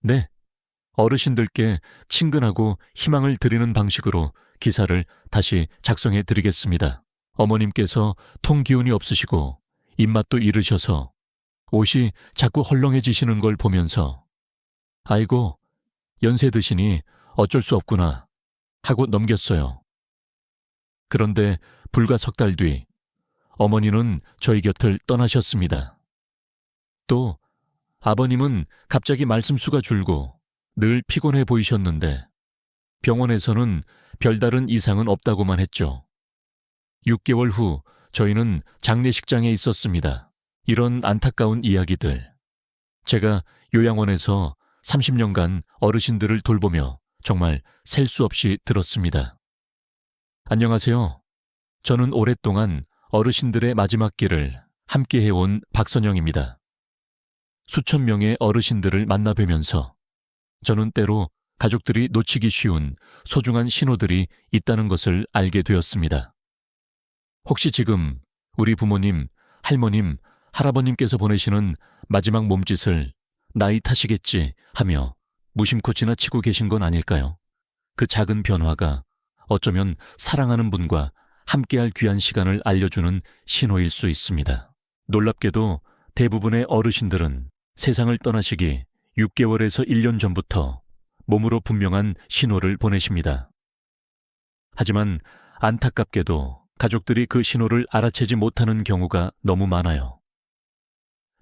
네, 어르신들께 친근하고 희망을 드리는 방식으로 기사를 다시 작성해 드리겠습니다. 어머님께서 통기운이 없으시고 입맛도 이르셔서 옷이 자꾸 헐렁해지시는 걸 보면서 아이고, 연세 드시니 어쩔 수 없구나 하고 넘겼어요. 그런데 불과 석 달 뒤 어머니는 저희 곁을 떠나셨습니다. 또 아버님은 갑자기 말씀수가 줄고 늘 피곤해 보이셨는데 병원에서는 별다른 이상은 없다고만 했죠. 6개월 후 저희는 장례식장에 있었습니다. 이런 안타까운 이야기들. 제가 요양원에서 30년간 어르신들을 돌보며 정말 셀 수 없이 들었습니다. 안녕하세요. 저는 오랫동안 어르신들의 마지막 길을 함께 해온 박선영입니다. 수천 명의 어르신들을 만나뵈면서 저는 때로 가족들이 놓치기 쉬운 소중한 신호들이 있다는 것을 알게 되었습니다. 혹시 지금 우리 부모님, 할머님, 할아버님께서 보내시는 마지막 몸짓을 나이 탓이겠지 하며 무심코 지나치고 계신 건 아닐까요? 그 작은 변화가 어쩌면 사랑하는 분과 함께할 귀한 시간을 알려주는 신호일 수 있습니다. 놀랍게도 대부분의 어르신들은 세상을 떠나시기 6개월에서 1년 전부터 몸으로 분명한 신호를 보내십니다. 하지만 안타깝게도 가족들이 그 신호를 알아채지 못하는 경우가 너무 많아요.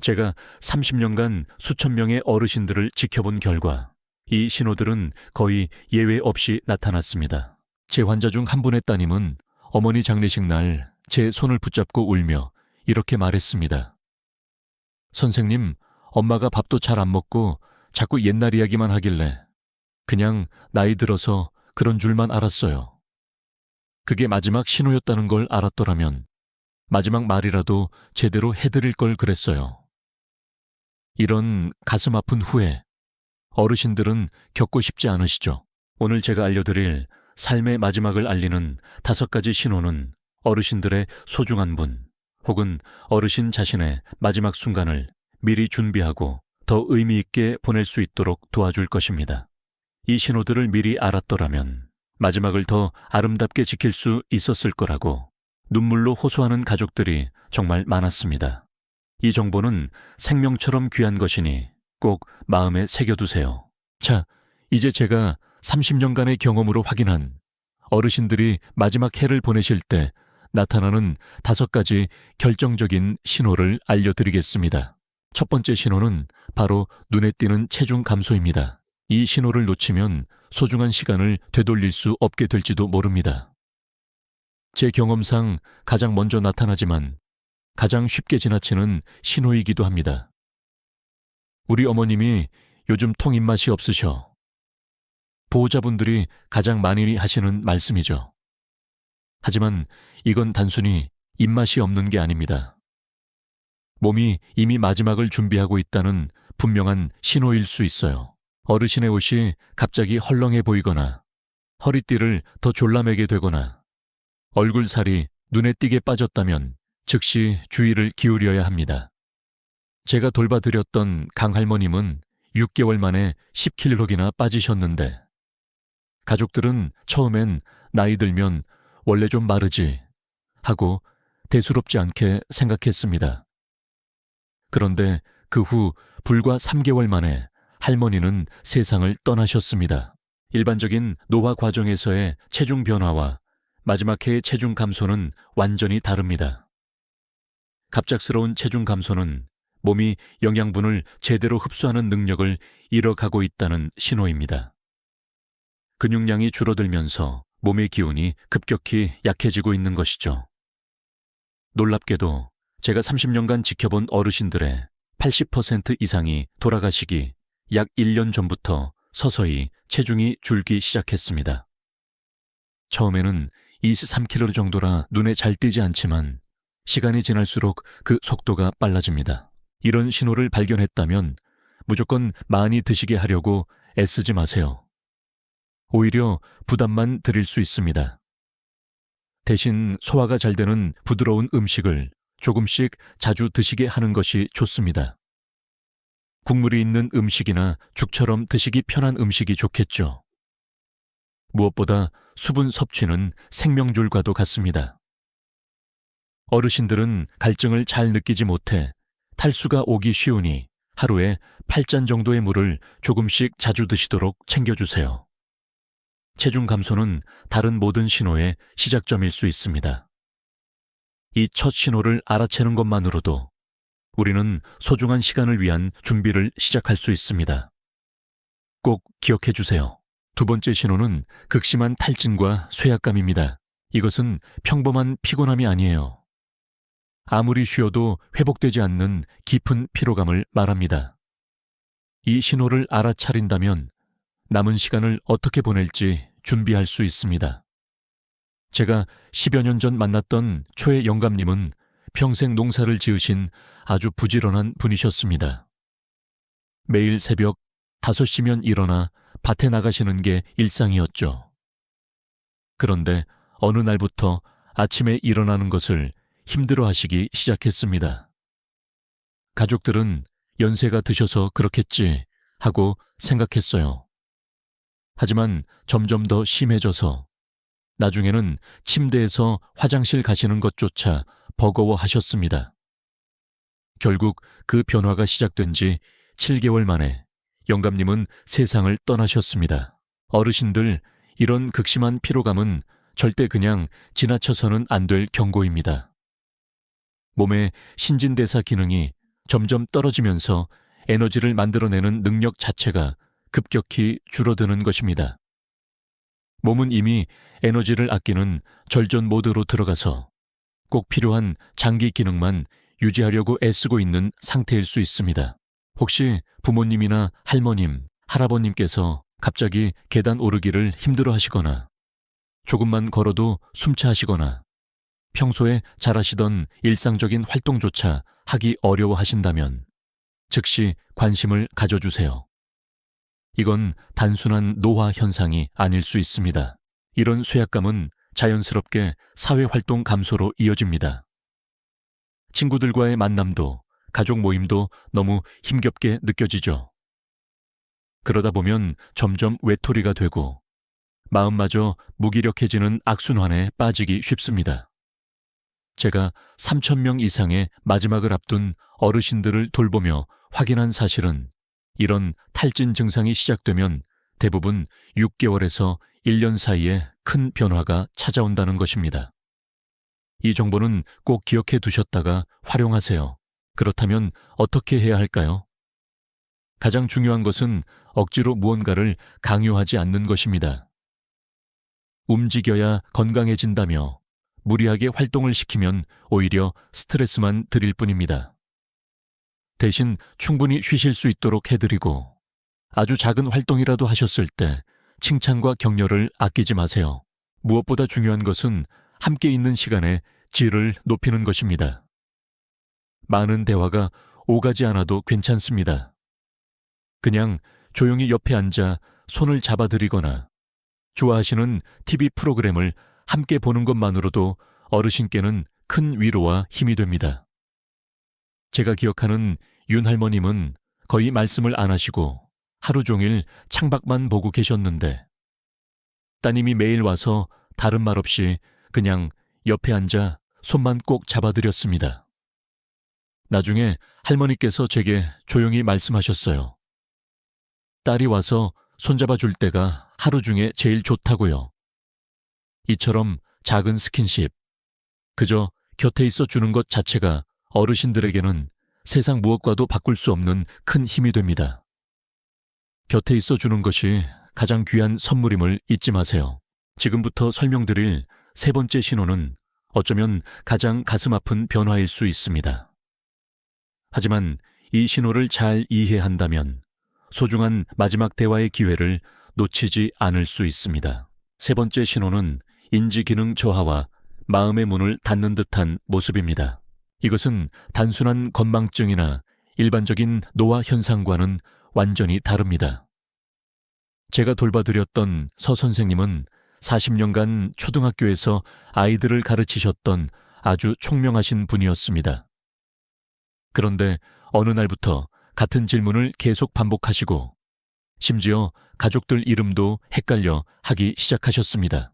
제가 30년간 수천 명의 어르신들을 지켜본 결과 이 신호들은 거의 예외 없이 나타났습니다. 제 환자 중 한 분의 따님은 어머니 장례식 날 제 손을 붙잡고 울며 이렇게 말했습니다. 선생님, 엄마가 밥도 잘 안 먹고 자꾸 옛날 이야기만 하길래 그냥 나이 들어서 그런 줄만 알았어요. 그게 마지막 신호였다는 걸 알았더라면 마지막 말이라도 제대로 해드릴 걸 그랬어요. 이런 가슴 아픈 후회, 어르신들은 겪고 싶지 않으시죠? 오늘 제가 알려드릴 삶의 마지막을 알리는 5가지 신호는 어르신들의 소중한 분, 혹은 어르신 자신의 마지막 순간을 미리 준비하고 더 의미 있게 보낼 수 있도록 도와줄 것입니다. 이 신호들을 미리 알았더라면 마지막을 더 아름답게 지킬 수 있었을 거라고 눈물로 호소하는 가족들이 정말 많았습니다. 이 정보는 생명처럼 귀한 것이니 꼭 마음에 새겨두세요. 자, 이제 제가 30년간의 경험으로 확인한 어르신들이 마지막 해를 보내실 때 나타나는 5가지 결정적인 신호를 알려드리겠습니다. 첫 번째 신호는 바로 눈에 띄는 체중 감소입니다. 이 신호를 놓치면 소중한 시간을 되돌릴 수 없게 될지도 모릅니다. 제 경험상 가장 먼저 나타나지만 가장 쉽게 지나치는 신호이기도 합니다. 우리 어머님이 요즘 통 입맛이 없으셔. 보호자분들이 가장 많이 하시는 말씀이죠. 하지만 이건 단순히 입맛이 없는 게 아닙니다. 몸이 이미 마지막을 준비하고 있다는 분명한 신호일 수 있어요. 어르신의 옷이 갑자기 헐렁해 보이거나 허리띠를 더 졸라매게 되거나 얼굴 살이 눈에 띄게 빠졌다면 즉시 주의를 기울여야 합니다. 제가 돌봐드렸던 강할머님은 6개월 만에 10kg나 빠지셨는데 가족들은 처음엔 나이 들면 원래 좀 마르지 하고 대수롭지 않게 생각했습니다. 그런데 그 후 불과 3개월 만에 할머니는 세상을 떠나셨습니다. 일반적인 노화 과정에서의 체중 변화와 마지막 해의 체중 감소는 완전히 다릅니다. 갑작스러운 체중 감소는 몸이 영양분을 제대로 흡수하는 능력을 잃어가고 있다는 신호입니다. 근육량이 줄어들면서 몸의 기운이 급격히 약해지고 있는 것이죠. 놀랍게도 제가 30년간 지켜본 어르신들의 80% 이상이 돌아가시기 약 1년 전부터 서서히 체중이 줄기 시작했습니다. 처음에는 23kg 정도라 눈에 잘 띄지 않지만 시간이 지날수록 그 속도가 빨라집니다. 이런 신호를 발견했다면 무조건 많이 드시게 하려고 애쓰지 마세요. 오히려 부담만 드릴 수 있습니다. 대신 소화가 잘 되는 부드러운 음식을 조금씩 자주 드시게 하는 것이 좋습니다. 국물이 있는 음식이나 죽처럼 드시기 편한 음식이 좋겠죠. 무엇보다 수분 섭취는 생명줄과도 같습니다. 어르신들은 갈증을 잘 느끼지 못해 탈수가 오기 쉬우니 하루에 8잔 정도의 물을 조금씩 자주 드시도록 챙겨주세요. 체중 감소는 다른 모든 신호의 시작점일 수 있습니다. 이 첫 신호를 알아채는 것만으로도 우리는 소중한 시간을 위한 준비를 시작할 수 있습니다. 꼭 기억해 주세요. 두 번째 신호는 극심한 탈진과 쇠약감입니다. 이것은 평범한 피곤함이 아니에요. 아무리 쉬어도 회복되지 않는 깊은 피로감을 말합니다. 이 신호를 알아차린다면 남은 시간을 어떻게 보낼지 준비할 수 있습니다. 제가 10여 년 전 만났던 초의 영감님은 평생 농사를 지으신 아주 부지런한 분이셨습니다. 매일 새벽 5시면 일어나 밭에 나가시는 게 일상이었죠. 그런데 어느 날부터 아침에 일어나는 것을 힘들어하시기 시작했습니다. 가족들은 연세가 드셔서 그렇겠지 하고 생각했어요. 하지만 점점 더 심해져서 나중에는 침대에서 화장실 가시는 것조차 버거워하셨습니다. 결국 그 변화가 시작된 지 7개월 만에 영감님은 세상을 떠나셨습니다. 어르신들, 이런 극심한 피로감은 절대 그냥 지나쳐서는 안 될 경고입니다. 몸의 신진대사 기능이 점점 떨어지면서 에너지를 만들어내는 능력 자체가 급격히 줄어드는 것입니다. 몸은 이미 에너지를 아끼는 절전 모드로 들어가서 꼭 필요한 장기 기능만 유지하려고 애쓰고 있는 상태일 수 있습니다. 혹시 부모님이나 할머님, 할아버님께서 갑자기 계단 오르기를 힘들어 하시거나 조금만 걸어도 숨차하시거나 평소에 잘하시던 일상적인 활동조차 하기 어려워하신다면 즉시 관심을 가져주세요. 이건 단순한 노화 현상이 아닐 수 있습니다. 이런 쇠약감은 자연스럽게 사회활동 감소로 이어집니다. 친구들과의 만남도 가족 모임도 너무 힘겹게 느껴지죠. 그러다 보면 점점 외톨이가 되고 마음마저 무기력해지는 악순환에 빠지기 쉽습니다. 제가 3,000명 이상의 마지막을 앞둔 어르신들을 돌보며 확인한 사실은 이런 탈진 증상이 시작되면 대부분 6개월에서 1년 사이에 큰 변화가 찾아온다는 것입니다. 이 정보는 꼭 기억해 두셨다가 활용하세요. 그렇다면 어떻게 해야 할까요? 가장 중요한 것은 억지로 무언가를 강요하지 않는 것입니다. 움직여야 건강해진다며 무리하게 활동을 시키면 오히려 스트레스만 드릴 뿐입니다. 대신 충분히 쉬실 수 있도록 해드리고 아주 작은 활동이라도 하셨을 때 칭찬과 격려를 아끼지 마세요. 무엇보다 중요한 것은 함께 있는 시간의 질을 높이는 것입니다. 많은 대화가 오가지 않아도 괜찮습니다. 그냥 조용히 옆에 앉아 손을 잡아드리거나 좋아하시는 TV 프로그램을 함께 보는 것만으로도 어르신께는 큰 위로와 힘이 됩니다. 제가 기억하는 윤 할머님은 거의 말씀을 안 하시고 하루 종일 창밖만 보고 계셨는데 따님이 매일 와서 다른 말 없이 그냥 옆에 앉아 손만 꼭 잡아드렸습니다. 나중에 할머니께서 제게 조용히 말씀하셨어요. 딸이 와서 손잡아줄 때가 하루 중에 제일 좋다고요. 이처럼 작은 스킨십, 그저 곁에 있어 주는 것 자체가 어르신들에게는 세상 무엇과도 바꿀 수 없는 큰 힘이 됩니다. 곁에 있어 주는 것이 가장 귀한 선물임을 잊지 마세요. 지금부터 설명드릴 세 번째 신호는 어쩌면 가장 가슴 아픈 변화일 수 있습니다. 하지만 이 신호를 잘 이해한다면 소중한 마지막 대화의 기회를 놓치지 않을 수 있습니다. 세 번째 신호는 인지기능 저하와 마음의 문을 닫는 듯한 모습입니다. 이것은 단순한 건망증이나 일반적인 노화 현상과는 완전히 다릅니다. 제가 돌봐드렸던 서 선생님은 40년간 초등학교에서 아이들을 가르치셨던 아주 총명하신 분이었습니다. 그런데 어느 날부터 같은 질문을 계속 반복하시고 심지어 가족들 이름도 헷갈려 하기 시작하셨습니다.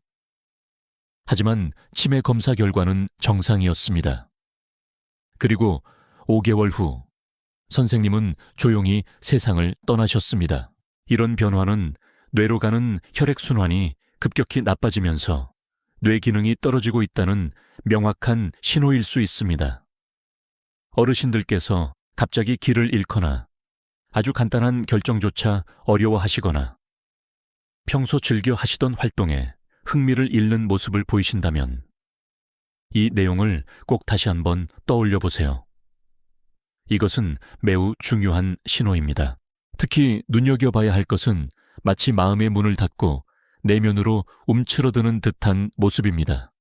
하지만 치매 검사 결과는 정상이었습니다. 그리고 5개월 후 선생님은 조용히 세상을 떠나셨습니다. 이런 변화는 뇌로 가는 혈액순환이 급격히 나빠지면서 뇌 기능이 떨어지고 있다는 명확한 신호일 수 있습니다. 어르신들께서 갑자기 길을 잃거나 아주 간단한 결정조차 어려워하시거나 평소 즐겨 하시던 활동에 흥미를 잃는 모습을 보이신다면 이 내용을 꼭 다시 한번 떠올려 보세요. 이것은 매우 중요한 신호입니다. 특히 눈여겨봐야 할 것은 마치 마음의 문을 닫고 내면으로 움츠러드는 듯한 모습입니다.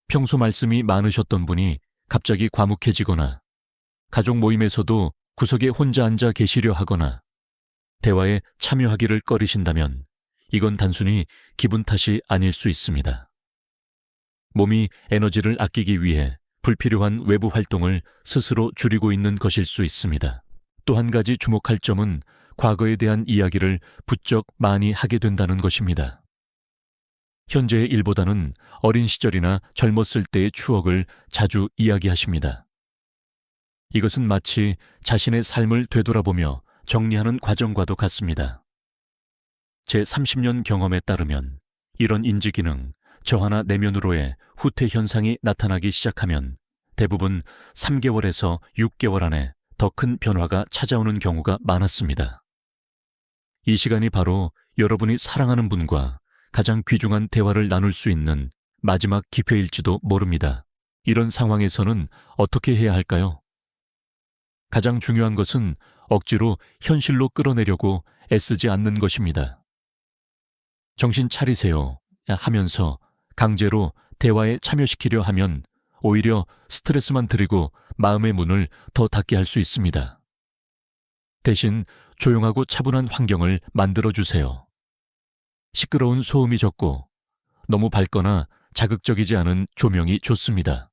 평소 말씀이 많으셨던 분이 갑자기 과묵해지거나 가족 모임에서도 구석에 혼자 앉아 계시려 하거나 대화에 참여하기를 꺼리신다면 이건 단순히 기분 탓이 아닐 수 있습니다. 몸이 에너지를 아끼기 위해 불필요한 외부 활동을 스스로 줄이고 있는 것일 수 있습니다. 또 한 가지 주목할 점은 과거에 대한 이야기를 부쩍 많이 하게 된다는 것입니다. 현재의 일보다는 어린 시절이나 젊었을 때의 추억을 자주 이야기하십니다. 이것은 마치 자신의 삶을 되돌아보며 정리하는 과정과도 같습니다. 제 30년 경험에 따르면 이런 인지기능, 저 하나 내면으로의 후퇴 현상이 나타나기 시작하면 대부분 3개월에서 6개월 안에 더 큰 변화가 찾아오는 경우가 많았습니다. 이 시간이 바로 여러분이 사랑하는 분과 가장 귀중한 대화를 나눌 수 있는 마지막 기회일지도 모릅니다. 이런 상황에서는 어떻게 해야 할까요? 가장 중요한 것은 억지로 현실로 끌어내려고 애쓰지 않는 것입니다. 정신 차리세요 하면서 강제로 대화에 참여시키려 하면 오히려 스트레스만 드리고 마음의 문을 더 닫게 할 수 있습니다. 대신 조용하고 차분한 환경을 만들어주세요. 시끄러운 소음이 적고 너무 밝거나 자극적이지 않은 조명이 좋습니다.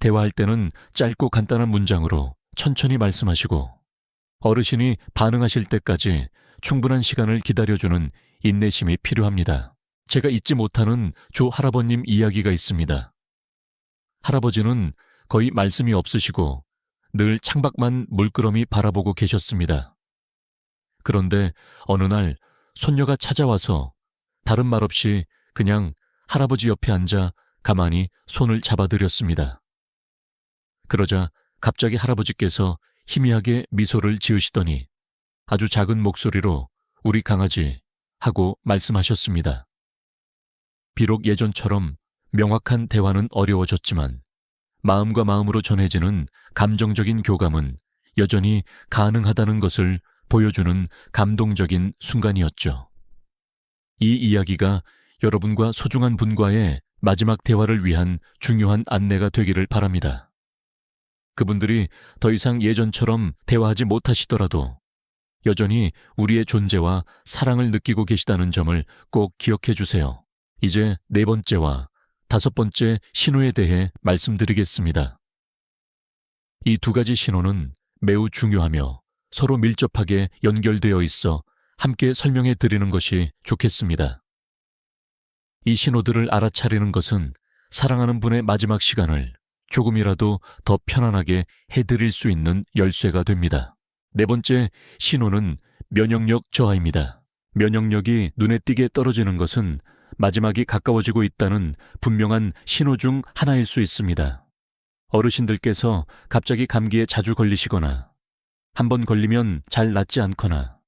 대화할 때는 짧고 간단한 문장으로 천천히 말씀하시고 어르신이 반응하실 때까지 충분한 시간을 기다려주는 인내심이 필요합니다. 제가 잊지 못하는 조 할아버님 이야기가 있습니다. 할아버지는 거의 말씀이 없으시고 늘 창밖만 물끄러미 바라보고 계셨습니다. 그런데 어느 날 손녀가 찾아와서 다른 말 없이 그냥 할아버지 옆에 앉아 가만히 손을 잡아드렸습니다. 그러자 갑자기 할아버지께서 희미하게 미소를 지으시더니 아주 작은 목소리로 "우리 강아지" 하고 말씀하셨습니다. 비록 예전처럼 명확한 대화는 어려워졌지만 마음과 마음으로 전해지는 감정적인 교감은 여전히 가능하다는 것을 보여주는 감동적인 순간이었죠. 이 이야기가 여러분과 소중한 분과의 마지막 대화를 위한 중요한 안내가 되기를 바랍니다. 그분들이 더 이상 예전처럼 대화하지 못하시더라도 여전히 우리의 존재와 사랑을 느끼고 계시다는 점을 꼭 기억해 주세요. 이제 4번째와 5번째 신호에 대해 말씀드리겠습니다. 이 2가지 신호는 매우 중요하며 서로 밀접하게 연결되어 있어 함께 설명해 드리는 것이 좋겠습니다. 이 신호들을 알아차리는 것은 사랑하는 분의 마지막 시간을 조금이라도 더 편안하게 해드릴 수 있는 열쇠가 됩니다. 4번째 신호는 면역력 저하입니다. 면역력이 눈에 띄게 떨어지는 것은 마지막이 가까워지고 있다는 분명한 신호 중 하나일 수 있습니다. 어르신들께서 갑자기 감기에 자주 걸리시거나 한번 걸리면 잘 낫지 않거나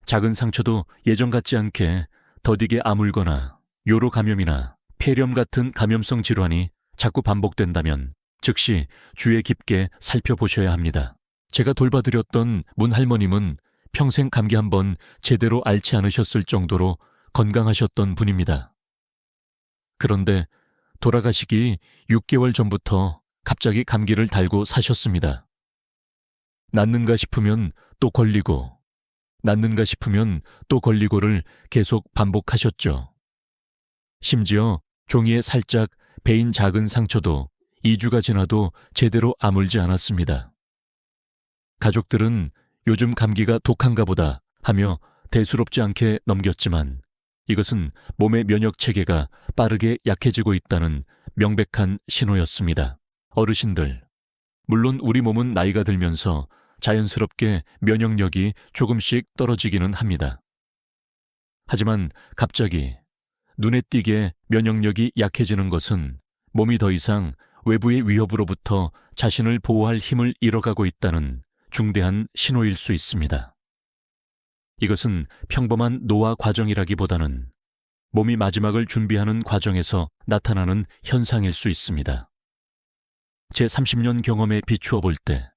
작은 상처도 예전 같지 않게 더디게 아물거나 요로 감염이나 폐렴 같은 감염성 질환이 자꾸 반복된다면 즉시 주의 깊게 살펴보셔야 합니다. 제가 돌봐드렸던 문 할머님은 평생 감기 한번 제대로 앓지 않으셨을 정도로 건강하셨던 분입니다. 그런데 돌아가시기 6개월 전부터 갑자기 감기를 달고 사셨습니다. 낫는가 싶으면 또 걸리고, 낫는가 싶으면 또 걸리고를 계속 반복하셨죠. 심지어 종이에 살짝 베인 작은 상처도 2주가 지나도 제대로 아물지 않았습니다. 가족들은 요즘 감기가 독한가 보다 하며 대수롭지 않게 넘겼지만 이것은 몸의 면역 체계가 빠르게 약해지고 있다는 명백한 신호였습니다. 어르신들, 물론 우리 몸은 나이가 들면서 자연스럽게 면역력이 조금씩 떨어지기는 합니다. 하지만 갑자기 눈에 띄게 면역력이 약해지는 것은 몸이 더 이상 외부의 위협으로부터 자신을 보호할 힘을 잃어가고 있다는 중대한 신호일 수 있습니다. 이것은 평범한 노화 과정이라기보다는 몸이 마지막을 준비하는 과정에서 나타나는 현상일 수 있습니다. 제 30년 경험에 비추어 볼 때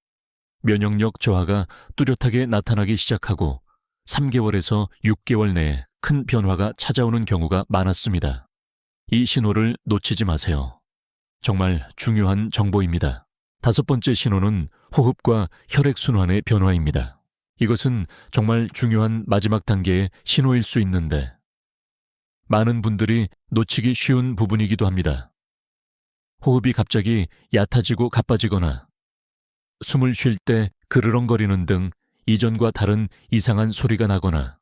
면역력 저하가 뚜렷하게 나타나기 시작하고 3개월에서 6개월 내에 큰 변화가 찾아오는 경우가 많았습니다. 이 신호를 놓치지 마세요. 정말 중요한 정보입니다. 5번째 신호는 호흡과 혈액순환의 변화입니다. 이것은 정말 중요한 마지막 단계의 신호일 수 있는데 많은 분들이 놓치기 쉬운 부분이기도 합니다. 호흡이 갑자기 얕아지고 가빠지거나 숨을 쉴 때 그르렁거리는 등 이전과 다른 이상한 소리가 나거나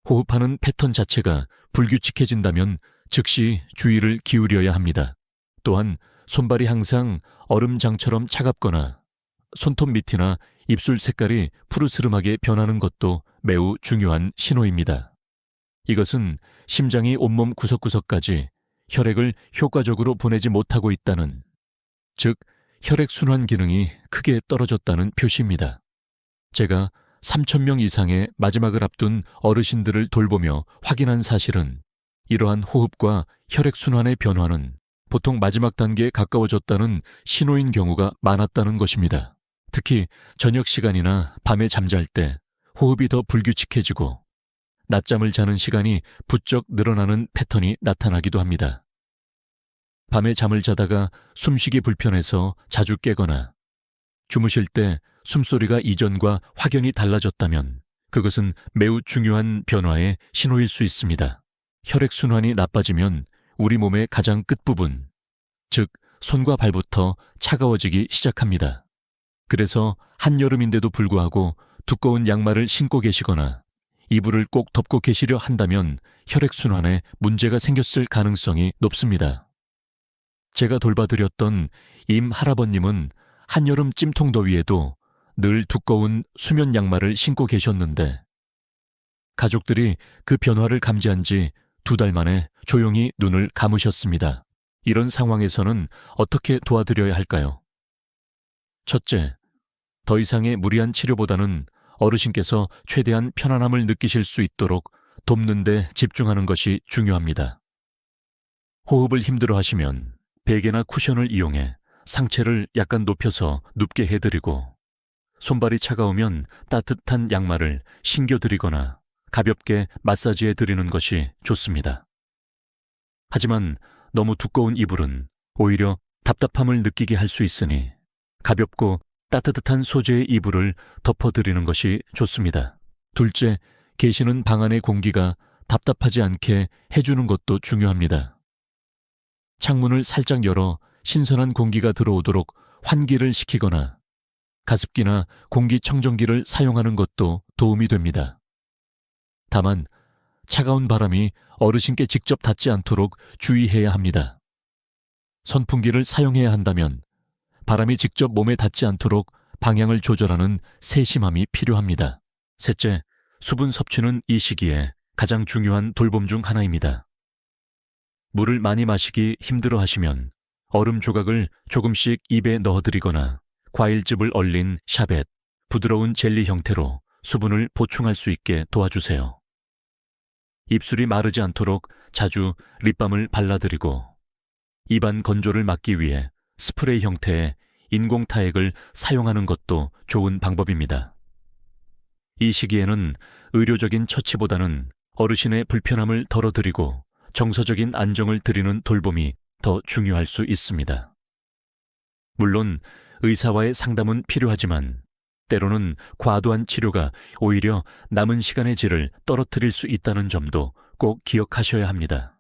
호흡하는 패턴 자체가 불규칙해진다면 즉시 주의를 기울여야 합니다. 또한 손발이 항상 얼음장처럼 차갑거나 손톱 밑이나 입술 색깔이 푸르스름하게 변하는 것도 매우 중요한 신호입니다. 이것은 심장이 온몸 구석구석까지 혈액을 효과적으로 보내지 못하고 있다는, 즉 혈액순환 기능이 크게 떨어졌다는 표시입니다. 제가 3,000명 이상의 마지막을 앞둔 어르신들을 돌보며 확인한 사실은 이러한 호흡과 혈액순환의 변화는 보통 마지막 단계에 가까워졌다는 신호인 경우가 많았다는 것입니다. 특히 저녁 시간이나 밤에 잠잘 때 호흡이 더 불규칙해지고 낮잠을 자는 시간이 부쩍 늘어나는 패턴이 나타나기도 합니다. 밤에 잠을 자다가 숨쉬기 불편해서 자주 깨거나 주무실 때 숨소리가 이전과 확연히 달라졌다면 그것은 매우 중요한 변화의 신호일 수 있습니다. 혈액순환이 나빠지면 우리 몸의 가장 끝부분, 즉 손과 발부터 차가워지기 시작합니다. 그래서 한여름인데도 불구하고 두꺼운 양말을 신고 계시거나 이불을 꼭 덮고 계시려 한다면 혈액순환에 문제가 생겼을 가능성이 높습니다. 제가 돌봐드렸던 임 할아버님은 한여름 찜통더위에도 늘 두꺼운 수면 양말을 신고 계셨는데 가족들이 그 변화를 감지한 지 2달 만에 조용히 눈을 감으셨습니다. 이런 상황에서는 어떻게 도와드려야 할까요? 첫째, 더 이상의 무리한 치료보다는 어르신께서 최대한 편안함을 느끼실 수 있도록 돕는 데 집중하는 것이 중요합니다. 호흡을 힘들어하시면 베개나 쿠션을 이용해 상체를 약간 높여서 눕게 해드리고 손발이 차가우면 따뜻한 양말을 신겨드리거나 가볍게 마사지해드리는 것이 좋습니다. 하지만 너무 두꺼운 이불은 오히려 답답함을 느끼게 할 수 있으니 가볍고 따뜻한 소재의 이불을 덮어드리는 것이 좋습니다. 둘째, 계시는 방 안의 공기가 답답하지 않게 해주는 것도 중요합니다. 창문을 살짝 열어 신선한 공기가 들어오도록 환기를 시키거나 가습기나 공기청정기를 사용하는 것도 도움이 됩니다. 다만 차가운 바람이 어르신께 직접 닿지 않도록 주의해야 합니다. 선풍기를 사용해야 한다면 바람이 직접 몸에 닿지 않도록 방향을 조절하는 세심함이 필요합니다. 셋째, 수분 섭취는 이 시기에 가장 중요한 돌봄 중 하나입니다. 물을 많이 마시기 힘들어 하시면 얼음 조각을 조금씩 입에 넣어드리거나 과일즙을 얼린 샤벳, 부드러운 젤리 형태로 수분을 보충할 수 있게 도와주세요. 입술이 마르지 않도록 자주 립밤을 발라드리고 입안 건조를 막기 위해 스프레이 형태의 인공 타액을 사용하는 것도 좋은 방법입니다. 이 시기에는 의료적인 처치보다는 어르신의 불편함을 덜어드리고 정서적인 안정을 드리는 돌봄이 더 중요할 수 있습니다. 물론 의사와의 상담은 필요하지만 때로는 과도한 치료가 오히려 남은 시간의 질을 떨어뜨릴 수 있다는 점도 꼭 기억하셔야 합니다.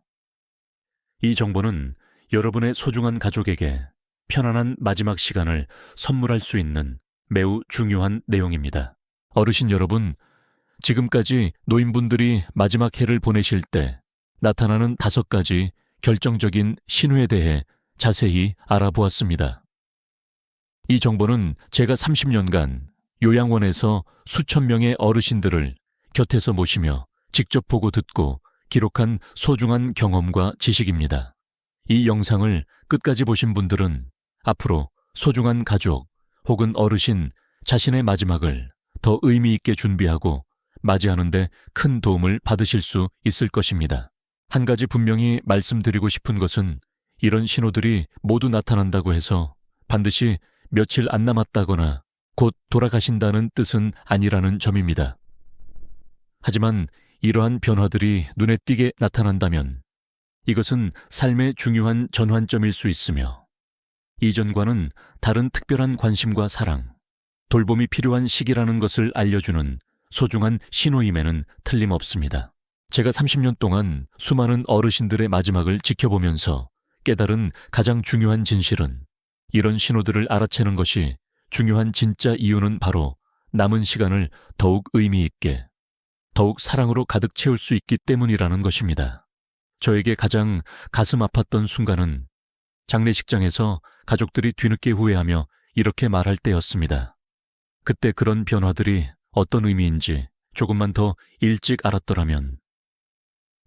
이 정보는 여러분의 소중한 가족에게 편안한 마지막 시간을 선물할 수 있는 매우 중요한 내용입니다. 어르신 여러분, 지금까지 노인분들이 마지막 해를 보내실 때 나타나는 5가지 결정적인 신호에 대해 자세히 알아보았습니다. 이 정보는 제가 30년간 요양원에서 수천 명의 어르신들을 곁에서 모시며 직접 보고 듣고 기록한 소중한 경험과 지식입니다. 이 영상을 끝까지 보신 분들은 앞으로 소중한 가족 혹은 어르신 자신의 마지막을 더 의미 있게 준비하고 맞이하는 데 큰 도움을 받으실 수 있을 것입니다. 한 가지 분명히 말씀드리고 싶은 것은 이런 신호들이 모두 나타난다고 해서 반드시 며칠 안 남았다거나 곧 돌아가신다는 뜻은 아니라는 점입니다. 하지만 이러한 변화들이 눈에 띄게 나타난다면 이것은 삶의 중요한 전환점일 수 있으며 이전과는 다른 특별한 관심과 사랑, 돌봄이 필요한 시기라는 것을 알려주는 소중한 신호임에는 틀림없습니다. 제가 30년 동안 수많은 어르신들의 마지막을 지켜보면서 깨달은 가장 중요한 진실은 이런 신호들을 알아채는 것이 중요한 진짜 이유는 바로 남은 시간을 더욱 의미 있게, 더욱 사랑으로 가득 채울 수 있기 때문이라는 것입니다. 저에게 가장 가슴 아팠던 순간은 장례식장에서 가족들이 뒤늦게 후회하며 이렇게 말할 때였습니다. 그때 그런 변화들이 어떤 의미인지 조금만 더 일찍 알았더라면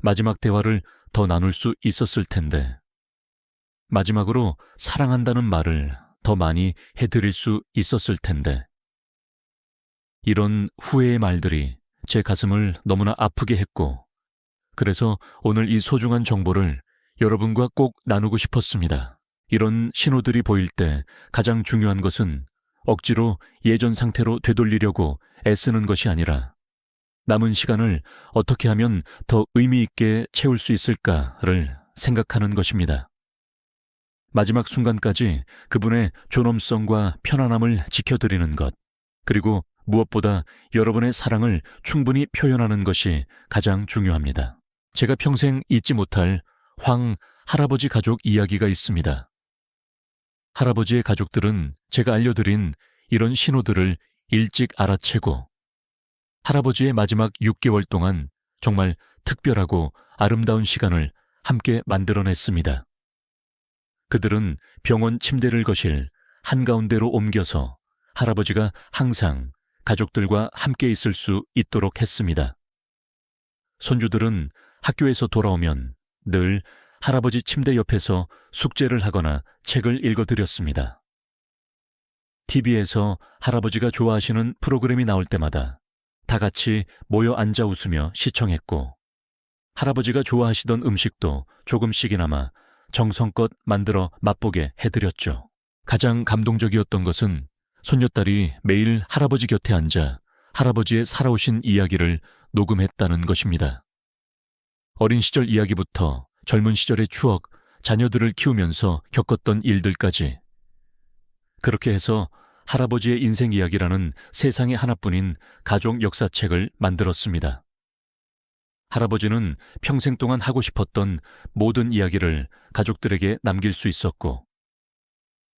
마지막 대화를 더 나눌 수 있었을 텐데, 마지막으로 사랑한다는 말을 더 많이 해드릴 수 있었을 텐데, 이런 후회의 말들이 제 가슴을 너무나 아프게 했고, 그래서 오늘 이 소중한 정보를 여러분과 꼭 나누고 싶었습니다. 이런 신호들이 보일 때 가장 중요한 것은 억지로 예전 상태로 되돌리려고 애쓰는 것이 아니라 남은 시간을 어떻게 하면 더 의미 있게 채울 수 있을까를 생각하는 것입니다. 마지막 순간까지 그분의 존엄성과 편안함을 지켜드리는 것, 그리고 무엇보다 여러분의 사랑을 충분히 표현하는 것이 가장 중요합니다. 제가 평생 잊지 못할 황 할아버지 가족 이야기가 있습니다. 할아버지의 가족들은 제가 알려드린 이런 신호들을 일찍 알아채고 할아버지의 마지막 6개월 동안 정말 특별하고 아름다운 시간을 함께 만들어냈습니다. 그들은 병원 침대를 거실 한가운데로 옮겨서 할아버지가 항상 가족들과 함께 있을 수 있도록 했습니다. 손주들은 학교에서 돌아오면 늘 할아버지 침대 옆에서 숙제를 하거나 책을 읽어드렸습니다. TV에서 할아버지가 좋아하시는 프로그램이 나올 때마다 다 같이 모여 앉아 웃으며 시청했고, 할아버지가 좋아하시던 음식도 조금씩이나마 정성껏 만들어 맛보게 해드렸죠. 가장 감동적이었던 것은 손녀딸이 매일 할아버지 곁에 앉아 할아버지의 살아오신 이야기를 녹음했다는 것입니다. 어린 시절 이야기부터 젊은 시절의 추억, 자녀들을 키우면서 겪었던 일들까지, 그렇게 해서 할아버지의 인생 이야기라는 세상에 하나뿐인 가족 역사책을 만들었습니다. 할아버지는 평생 동안 하고 싶었던 모든 이야기를 가족들에게 남길 수 있었고,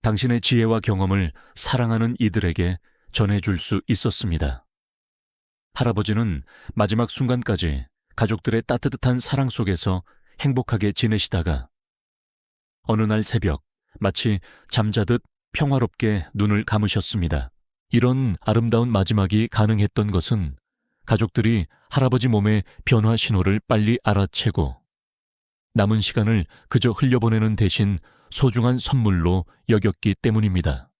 당신의 지혜와 경험을 사랑하는 이들에게 전해줄 수 있었습니다. 할아버지는 마지막 순간까지 가족들의 따뜻한 사랑 속에서 행복하게 지내시다가 어느 날 새벽 마치 잠자듯 평화롭게 눈을 감으셨습니다. 이런 아름다운 마지막이 가능했던 것은 가족들이 할아버지 몸의 변화 신호를 빨리 알아채고 남은 시간을 그저 흘려보내는 대신 소중한 선물로 여겼기 때문입니다.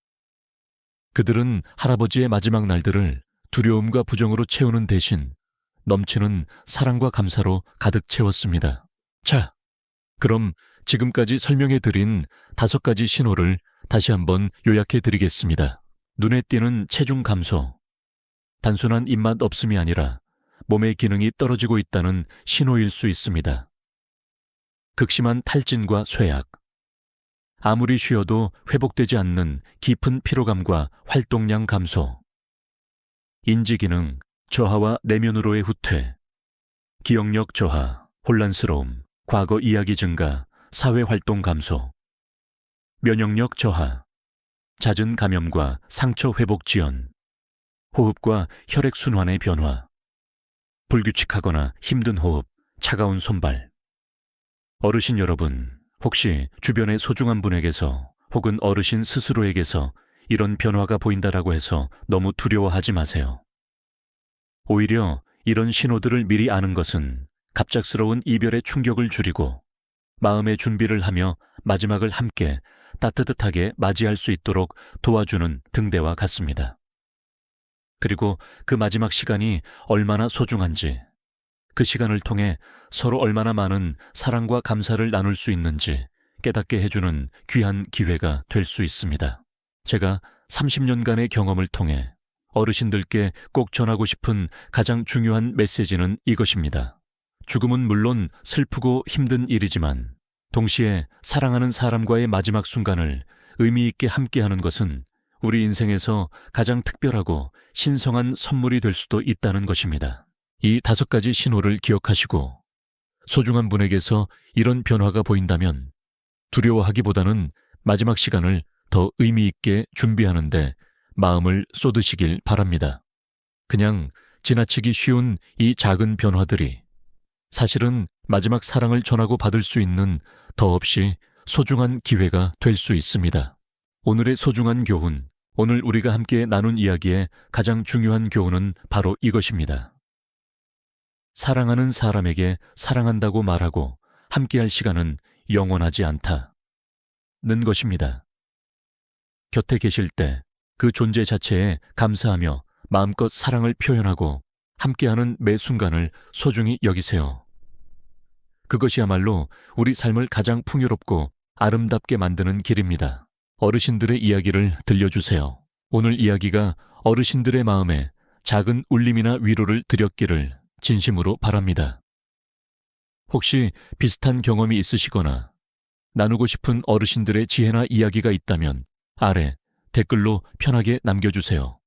그들은 할아버지의 마지막 날들을 두려움과 부정으로 채우는 대신 넘치는 사랑과 감사로 가득 채웠습니다. 자, 그럼 지금까지 설명해드린 5가지 신호를 다시 한번 요약해드리겠습니다. 눈에 띄는 체중 감소, 단순한 입맛 없음이 아니라 몸의 기능이 떨어지고 있다는 신호일 수 있습니다. 극심한 탈진과 쇠약, 아무리 쉬어도 회복되지 않는 깊은 피로감과 활동량 감소, 인지기능, 저하와 내면으로의 후퇴, 기억력 저하, 혼란스러움, 과거 이야기 증가, 사회활동 감소, 면역력 저하, 잦은 감염과 상처 회복 지연, 호흡과 혈액순환의 변화, 불규칙하거나 힘든 호흡, 차가운 손발. 어르신 여러분, 혹시 주변의 소중한 분에게서 혹은 어르신 스스로에게서 이런 변화가 보인다라고 해서 너무 두려워하지 마세요. 오히려 이런 신호들을 미리 아는 것은 갑작스러운 이별의 충격을 줄이고 마음의 준비를 하며 마지막을 함께 따뜻하게 맞이할 수 있도록 도와주는 등대와 같습니다. 그리고 그 마지막 시간이 얼마나 소중한지, 그 시간을 통해 서로 얼마나 많은 사랑과 감사를 나눌 수 있는지 깨닫게 해주는 귀한 기회가 될 수 있습니다. 제가 30년간의 경험을 통해 어르신들께 꼭 전하고 싶은 가장 중요한 메시지는 이것입니다. 죽음은 물론 슬프고 힘든 일이지만 동시에 사랑하는 사람과의 마지막 순간을 의미 있게 함께하는 것은 우리 인생에서 가장 특별하고 신성한 선물이 될 수도 있다는 것입니다. 이 5가지 신호를 기억하시고 소중한 분에게서 이런 변화가 보인다면 두려워하기보다는 마지막 시간을 더 의미 있게 준비하는데 마음을 쏟으시길 바랍니다. 그냥 지나치기 쉬운 이 작은 변화들이 사실은 마지막 사랑을 전하고 받을 수 있는 더없이 소중한 기회가 될 수 있습니다. 오늘의 소중한 교훈, 오늘 우리가 함께 나눈 이야기의 가장 중요한 교훈은 바로 이것입니다. 사랑하는 사람에게 사랑한다고 말하고 함께할 시간은 영원하지 않다는 것입니다. 곁에 계실 때 그 존재 자체에 감사하며 마음껏 사랑을 표현하고 함께하는 매 순간을 소중히 여기세요. 그것이야말로 우리 삶을 가장 풍요롭고 아름답게 만드는 길입니다. 어르신들의 이야기를 들려주세요. 오늘 이야기가 어르신들의 마음에 작은 울림이나 위로를 드렸기를 진심으로 바랍니다. 혹시 비슷한 경험이 있으시거나 나누고 싶은 어르신들의 지혜나 이야기가 있다면 아래 댓글로 편하게 남겨주세요.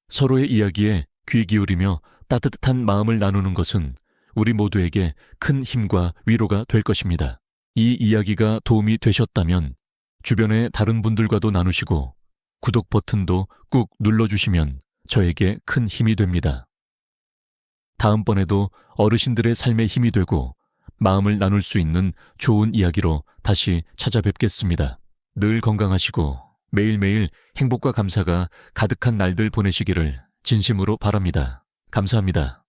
서로의 이야기에 귀 기울이며 따뜻한 마음을 나누는 것은 우리 모두에게 큰 힘과 위로가 될 것입니다. 이 이야기가 도움이 되셨다면 주변의 다른 분들과도 나누시고 구독 버튼도 꾹 눌러주시면 저에게 큰 힘이 됩니다. 다음번에도 어르신들의 삶에 힘이 되고 마음을 나눌 수 있는 좋은 이야기로 다시 찾아뵙겠습니다. 늘 건강하시고 매일매일 행복과 감사가 가득한 날들 보내시기를 진심으로 바랍니다. 감사합니다.